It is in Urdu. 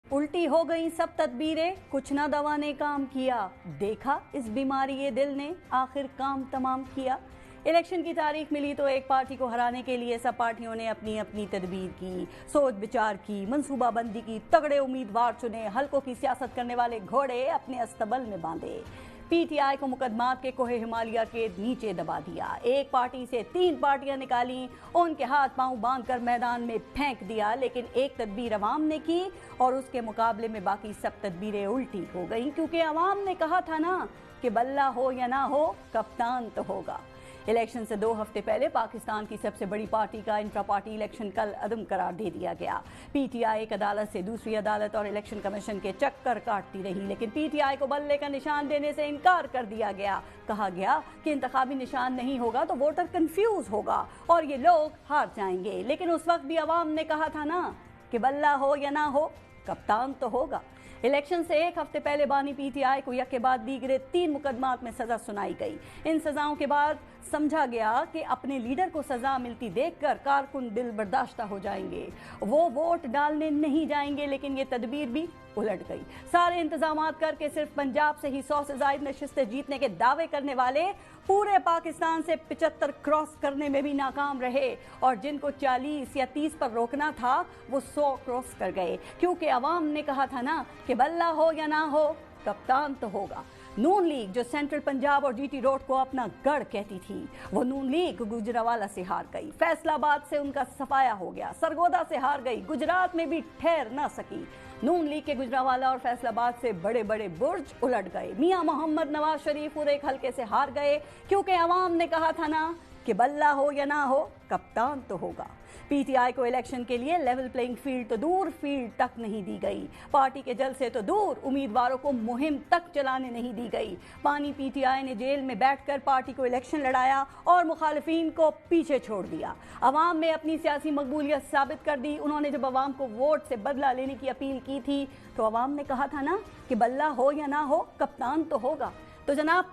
الٹی ہو گئی سب تدبیریں، کچھ نہ دوا نے کام کیا، دیکھا اس بیماری یہ دل نے آخر کام تمام کیا۔ الیکشن کی تاریخ ملی تو ایک پارٹی کو ہرانے کے لیے سب پارٹیوں نے اپنی اپنی تدبیر کی، سوچ بچار کی، منصوبہ بندی کی، تگڑے امیدوار چنے، حلقوں کی سیاست کرنے والے گھوڑے اپنے استبل میں باندھے۔ پی ٹی آئی کو مقدمات کے کوہ ہمالیہ کے نیچے دبا دیا، ایک پارٹی سے 3 پارٹیاں نکالیں، ان کے ہاتھ پاؤں باندھ کر میدان میں پھینک دیا، لیکن ایک تدبیر عوام نے کی اور اس کے مقابلے میں باقی سب تدبیریں الٹی ہو گئیں، کیونکہ عوام نے کہا تھا نا کہ بلہ ہو یا نہ ہو کپتان تو ہوگا۔ الیکشن سے 2 ہفتے پہلے پاکستان کی سب سے بڑی پارٹی کا انٹرا پارٹی الیکشن کل عدم قرار دے دیا گیا۔ پی ٹی آئی ایک عدالت سے دوسری عدالت اور الیکشن کمیشن کے چکر کاٹتی رہی، لیکن پی ٹی آئی کو بلے کا نشان دینے سے انکار کر دیا گیا۔ کہا گیا کہ انتخابی نشان نہیں ہوگا تو ووٹر کنفیوز ہوگا اور یہ لوگ ہار جائیں گے، لیکن اس وقت بھی عوام نے کہا تھا نا کہ بلہ ہو یا نہ ہو کپتان تو ہوگا۔ الیکشن سے 1 ہفتے پہلے بانی پی ٹی آئی کو یک کے بعد دیگرے 3 مقدمات میں سزا سنائی گئی۔ ان سزاؤں کے بعد سمجھا گیا کہ اپنے لیڈر کو سزا ملتی دیکھ کر کارکن دل برداشتہ ہو جائیں گے، وہ ووٹ ڈالنے نہیں جائیں گے، لیکن یہ تدبیر بھی الٹ گئی۔ سارے انتظامات کر کے صرف پنجاب سے ہی 100 سے زائد نشستیں جیتنے کے دعوے کرنے والے پورے پاکستان سے 75 کراس کرنے میں بھی ناکام رہے، اور جن کو 40 یا 30 پر روکنا تھا وہ 100 کراس کر گئے، کیونکہ عوام نے کہا تھا نا کہ بلہ ہو یا نہ ہو کپتان تو ہوگا۔ نون لیگ جو سینٹرل پنجاب اور جی ٹی روڈ کو اپنا گڑھ کہتی تھی، وہ نون لیگ گجرانوالہ سے ہار گئی، فیصل آباد سے ان کا صفایا ہو گیا، سرگودا سے ہار گئی، گجرات میں بھی ٹھہر نہ سکی۔ نون لیگ کے گجرانوالہ اور فیصل آباد سے بڑے بڑے برج الٹ گئے۔ میاں محمد نواز شریف پورے ایک حلقے سے ہار گئے، کیونکہ عوام نے کہا تھا نا کہ بلہ ہو یا نہ ہو کپتان تو ہوگا۔ پی ٹی آئی کو الیکشن کے لیے لیول پلینگ فیلڈ تو دور، فیلڈ تک نہیں دی گئی، پارٹی کے جلسے تو دور، امیدواروں کو مہم تک چلانے نہیں دی گئی۔ بانی پی ٹی آئی نے جیل میں بیٹھ کر پارٹی کو الیکشن لڑایا اور مخالفین کو پیچھے چھوڑ دیا۔ عوام میں اپنی سیاسی مقبولیت ثابت کر دی۔ انہوں نے جب عوام کو ووٹ سے بدلہ لینے کی اپیل کی تھی تو عوام نے کہا تھا نا کہ بلہ ہو یا نہ ہو کپتان تو ہوگا۔ تو جناب